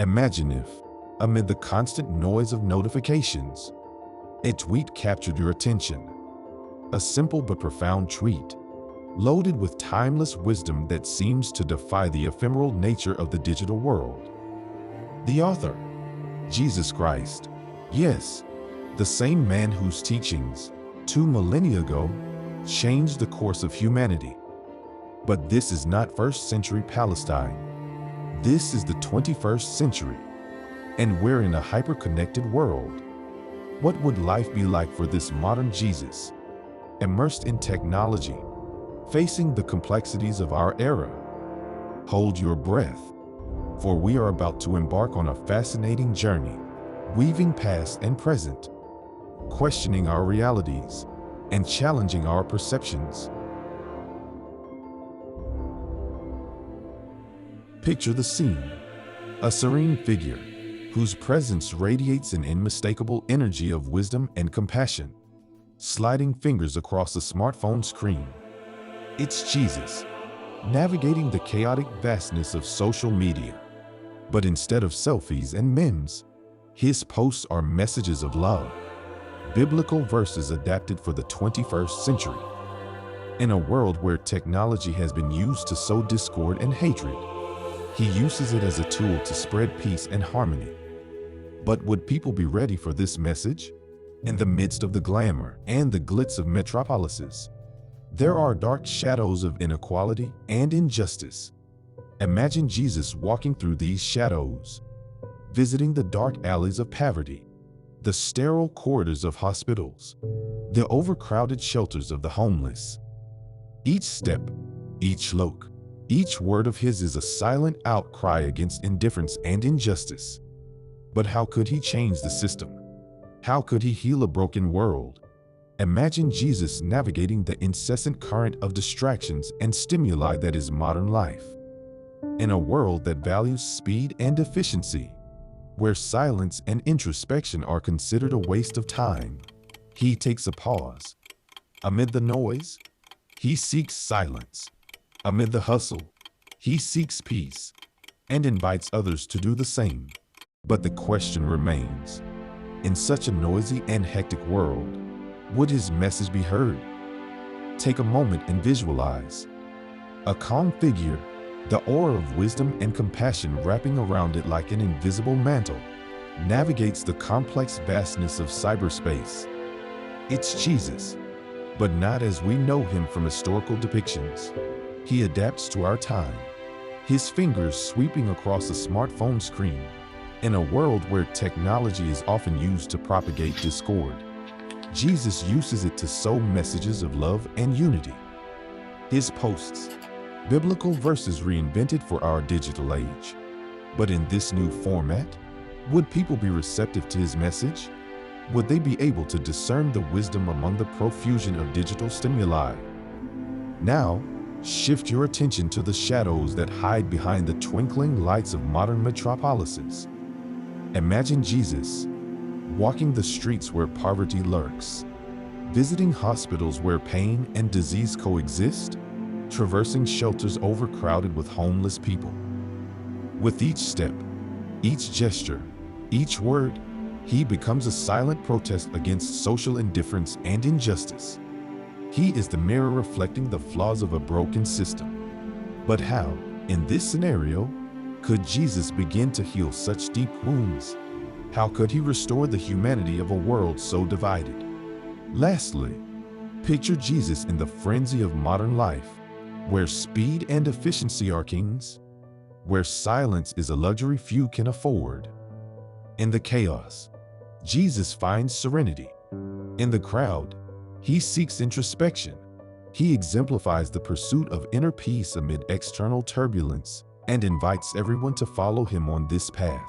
Imagine if, amid the constant noise of notifications, a tweet captured your attention. A simple but profound tweet, loaded with timeless wisdom that seems to defy the ephemeral nature of the digital world. The author, Jesus Christ. Yes, the same man whose teachings, 2 millennia ago, changed the course of humanity. But this is not first century Palestine. This is the 21st century, and we're in a hyper-connected world. What would life be like for this modern Jesus, immersed in technology, facing the complexities of our era? Hold your breath, for we are about to embark on a fascinating journey, weaving past and present, questioning our realities, and challenging our perceptions. Picture the scene: a serene figure whose presence radiates an unmistakable energy of wisdom and compassion, sliding fingers across a smartphone screen. It's Jesus, navigating the chaotic vastness of social media. But instead of selfies and memes, his posts are messages of love, biblical verses adapted for the 21st century. In a world where technology has been used to sow discord and hatred, he uses it as a tool to spread peace and harmony. But would people be ready for this message? In the midst of the glamour and the glitz of metropolises, there are dark shadows of inequality and injustice. Imagine Jesus walking through these shadows, visiting the dark alleys of poverty, the sterile corridors of hospitals, the overcrowded shelters of the homeless. Each step, each look, each word of his is a silent outcry against indifference and injustice. But how could he change the system? How could he heal a broken world? Imagine Jesus navigating the incessant current of distractions and stimuli that is modern life. In a world that values speed and efficiency, where silence and introspection are considered a waste of time, he takes a pause. Amid the noise, he seeks silence. Amid the hustle, he seeks peace and invites others to do the same. But the question remains, in such a noisy and hectic world, would his message be heard? Take a moment and visualize. A calm figure, the aura of wisdom and compassion wrapping around it like an invisible mantle, navigates the complex vastness of cyberspace. It's Jesus, but not as we know him from historical depictions. He adapts to our time, his fingers sweeping across a smartphone screen. In a world where technology is often used to propagate discord, Jesus uses it to sow messages of love and unity. His posts, biblical verses reinvented for our digital age. But in this new format, would people be receptive to his message? Would they be able to discern the wisdom among the profusion of digital stimuli? Now, shift your attention to the shadows that hide behind the twinkling lights of modern metropolises. Imagine Jesus, walking the streets where poverty lurks, visiting hospitals where pain and disease coexist, traversing shelters overcrowded with homeless people. With each step, each gesture, each word, he becomes a silent protest against social indifference and injustice. He is the mirror reflecting the flaws of a broken system. But how, in this scenario, could Jesus begin to heal such deep wounds? How could he restore the humanity of a world so divided? Lastly, picture Jesus in the frenzy of modern life, where speed and efficiency are kings, where silence is a luxury few can afford. In the chaos, Jesus finds serenity. In the crowd, he seeks introspection. He exemplifies the pursuit of inner peace amid external turbulence and invites everyone to follow him on this path.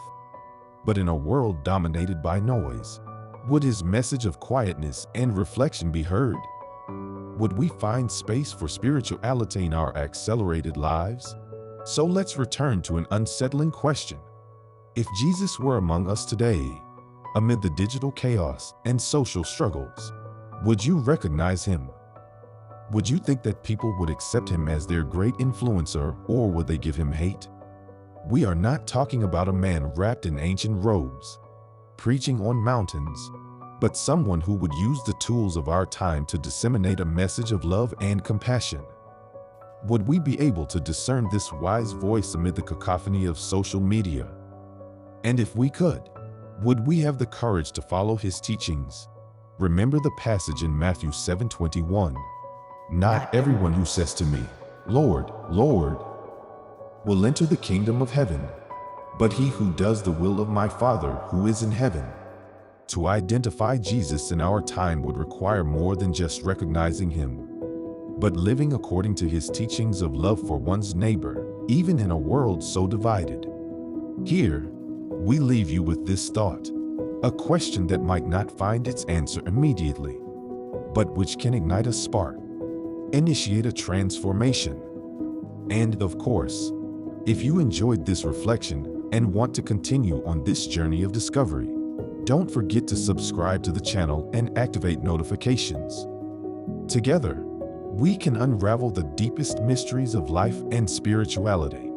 But in a world dominated by noise, would his message of quietness and reflection be heard? Would we find space for spirituality in our accelerated lives? So let's return to an unsettling question. If Jesus were among us today, amid the digital chaos and social struggles, would you recognize him? Would you think that people would accept him as their great influencer, or would they give him hate? We are not talking about a man wrapped in ancient robes, preaching on mountains, but someone who would use the tools of our time to disseminate a message of love and compassion. Would we be able to discern this wise voice amid the cacophony of social media? And if we could, would we have the courage to follow his teachings? Remember the passage in Matthew 7:21. Not everyone who says to me, Lord, Lord, will enter the kingdom of heaven, but he who does the will of my Father who is in heaven. To identify Jesus in our time would require more than just recognizing him, but living according to his teachings of love for one's neighbor, even in a world so divided. Here, we leave you with this thought, a question that might not find its answer immediately, but which can ignite a spark, initiate a transformation. And of course, if you enjoyed this reflection and want to continue on this journey of discovery, don't forget to subscribe to the channel and activate notifications. Together, we can unravel the deepest mysteries of life and spirituality.